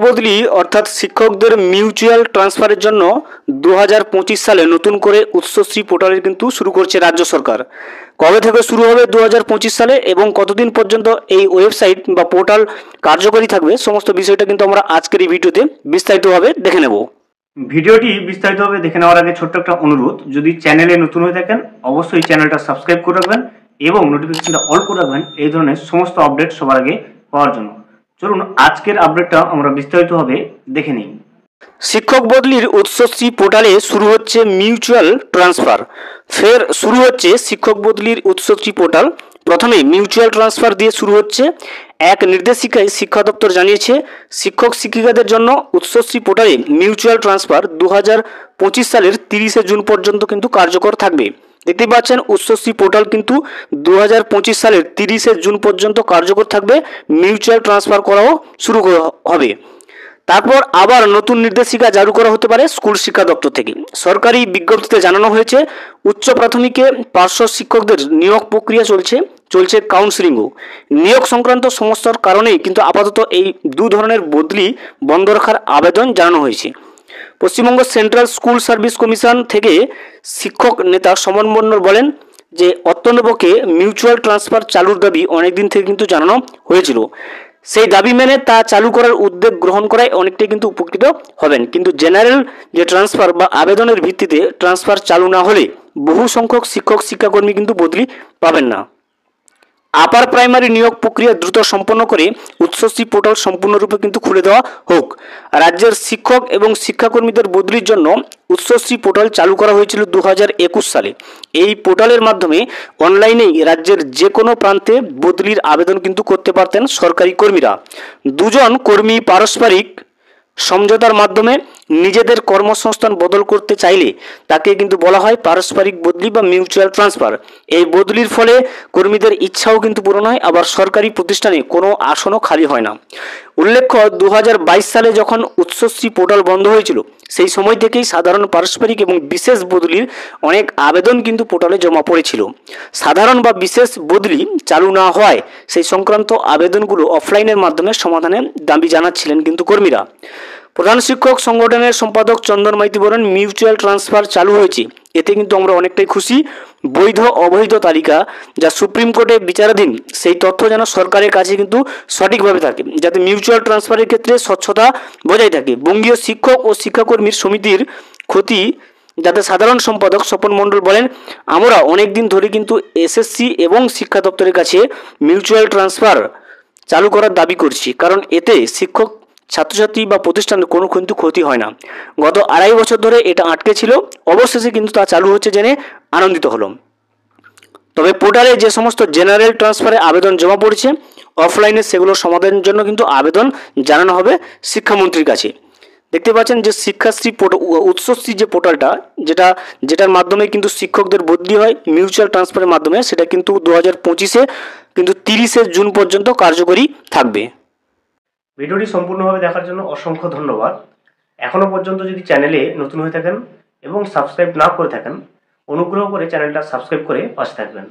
বদলি অর্থাৎ শিক্ষকদের মিউচুয়াল ট্রান্সফারের জন্য 2025 সালে নতুন করে উৎসশ্রী পোর্টালের কিন্তু শুরু করছে রাজ্য সরকার। কবে থেকে শুরু হবে 2025 সালে এবং কতদিন পর্যন্ত এই ওয়েবসাইট বা পোর্টাল কার্যকরী থাকবে, সমস্ত বিষয়টা কিন্তু আমরা আজকের এই ভিডিওতে বিস্তারিতভাবে দেখে নেব। ভিডিওটি বিস্তারিতভাবে দেখে নেওয়ার আগে ছোট্ট একটা অনুরোধ, যদি চ্যানেলে নতুন হয়ে থাকেন অবশ্যই চ্যানেলটা সাবস্ক্রাইব করে রাখবেন এবং নোটিফিকেশনটা অল করে রাখবেন এই ধরনের সমস্ত আপডেট সবার আগে পাওয়ার জন্য। চলুন আজকের আপডেটটা আমরা বিস্তারিতভাবে দেখে নিই। শিক্ষক বদলির উৎসশ্রী পোর্টালে শুরু হচ্ছে মিউচুয়াল ট্রান্সফার। ফের শুরু হচ্ছে শিক্ষক বদলির উৎসশ্রী পোর্টাল। প্রথমে মিউচুয়াল ট্রান্সফার দিয়ে শুরু হচ্ছে। এক নির্দেশিকায় শিক্ষা দপ্তর জানিয়েছে, শিক্ষক শিক্ষিকাদের জন্য উৎসশ্রী পোর্টালে মিউচুয়াল ট্রান্সফার 2025 সালের 30 জুন পর্যন্ত কিন্তু কার্যকর থাকবে। দেখতে পাচ্ছেন উৎসশ্রী পোর্টাল কিন্তু 2025 সালের 30 জুন পর্যন্ত কার্যকর থাকবে। মিউচুয়াল ট্রান্সফার করাও শুরু হবে। তারপর আবার নতুন নির্দেশিকা জারি করা হতে পারে স্কুল শিক্ষা দপ্তর থেকে। সরকারি বিজ্ঞপ্তিতে জানানো হয়েছে, উচ্চ প্রাথমিকে পার্শ্ব শিক্ষকদের নিয়োগ প্রক্রিয়া চলছে কাউন্সিলিংও। নিয়োগ সংক্রান্ত সমস্যার কারণেই কিন্তু আপাতত এই দু ধরনের বদলি বন্ধ রাখার আবেদন জানানো হয়েছে। Paschimbanga central school service commission থেকে শিক্ষক নেতা সমন মণ্ডল বলেন যে অত্যন্তপক্ষে মিউচুয়াল ট্রান্সফার চালুর দাবি অনেকদিন থেকে কিন্তু জানানো হয়েছিল। সেই দাবি মেনে তা চালু করার উদ্যোগ গ্রহণ করায় অনেকটাই কিন্তু উপকৃত হবেন। কিন্তু জেনারেল যে ট্রান্সফার বা আবেদনের ভিত্তিতে ট্রান্সফার চালু না হলে বহু সংখ্যক শিক্ষক শিক্ষাকর্মী কিন্তু বদলি পাবেন না। আপার প্রাইমারি নিয়োগ প্রক্রিয়া দ্রুত সম্পন্ন করে উৎসশ্রী পোর্টাল সম্পূর্ণরূপে কিন্তু খুলে দেওয়া হোক। রাজ্যের শিক্ষক এবং শিক্ষাকর্মীদের বদলির জন্য উৎসশ্রী পোর্টাল চালু করা হয়েছিল 2021 সালে। এই পোর্টালের মাধ্যমে অনলাইনেই রাজ্যের যে কোনো প্রান্তে বদলির আবেদন কিন্তু করতে পারতেন সরকারি কর্মীরা। দুজন কর্মী পারস্পরিক সমঝোতার মাধ্যমে নিজেদের কর্মসংস্থান বদল করতে চাইলে তাকে কিন্তু বলা হয় পারস্পরিক বদলি বা মিউচুয়াল ট্রান্সফার। এই বদলির ফলে কর্মীদের ইচ্ছাও কিন্তু পূরণ হয়, আবার সরকারি প্রতিষ্ঠানে কোনো আসনও খালি হয় না। উল্লেখ্য 2022 সালে যখন উৎসশ্রী পোর্টাল বন্ধ হয়েছিল সেই সময় থেকেই সাধারণ পারস্পরিক এবং বিশেষ বদলির অনেক আবেদন কিন্তু পোর্টালে জমা পড়েছিল। সাধারণ বা বিশেষ বদলি চালু না হওয়ায় সেই সংক্রান্ত আবেদনগুলো অফলাইনের মাধ্যমে সমাধানের দাবি জানাচ্ছিলেন কিন্তু কর্মীরা। প্রধান শিক্ষক সংগঠনের সম্পাদক চন্দন মাইতি বলেন, মিউচুয়াল ট্রান্সফার চালু হয়েছে, এতে কিন্তু আমরা অনেকটাই খুশি। বৈধ অবৈধ তালিকা যা সুপ্রিম কোর্টে বিচারাধীন সেই তথ্য যেন সরকারের কাছে কিন্তু সঠিকভাবে থাকে, যাতে মিউচুয়াল ট্রান্সফারের ক্ষেত্রে স্বচ্ছতা বজায় থাকে। বঙ্গীয় শিক্ষক ও শিক্ষাকর্মীর সমিতির ক্ষতি যাতে সাধারণ সম্পাদক স্বপন মণ্ডল বলেন, আমরা অনেক দিন ধরে কিন্তু এসএসসি এবং শিক্ষা দপ্তরের কাছে মিউচুয়াল ট্রান্সফার চালু করার দাবি করছি, কারণ এতে শিক্ষক ছাত্রছাত্রী বা প্রতিষ্ঠানের কোনো কিন্তু ক্ষতি হয় না। গত 2.5 বছর ধরে এটা আটকে ছিল, অবশেষে কিন্তু তা চালু হচ্ছে জেনে আনন্দিত হলাম। তবে পোর্টালে যে সমস্ত জেনারেল ট্রান্সফারে আবেদন জমা পড়েছে অফলাইনে সেগুলো সমাধানের জন্য কিন্তু আবেদন জানানো হবে শিক্ষামন্ত্রীর কাছে। দেখতে পাচ্ছেন যে শিক্ষাশ্রী উৎসশ্রী যে পোর্টালটা যেটার মাধ্যমে কিন্তু শিক্ষকদের বদলি হয় মিউচুয়াল ট্রান্সফারের মাধ্যমে, সেটা কিন্তু 2025-এ কিন্তু 30 জুন পর্যন্ত কার্যকরী থাকবে। ভিডিওটি সম্পূর্ণভাবে দেখার জন্য অসংখ্য ধন্যবাদ। এখনও পর্যন্ত যদি চ্যানেলে নতুন হয়ে থাকেন এবং সাবস্ক্রাইব না করে থাকেন অনুগ্রহ করে চ্যানেলটা সাবস্ক্রাইব করে পাশে থাকবেন।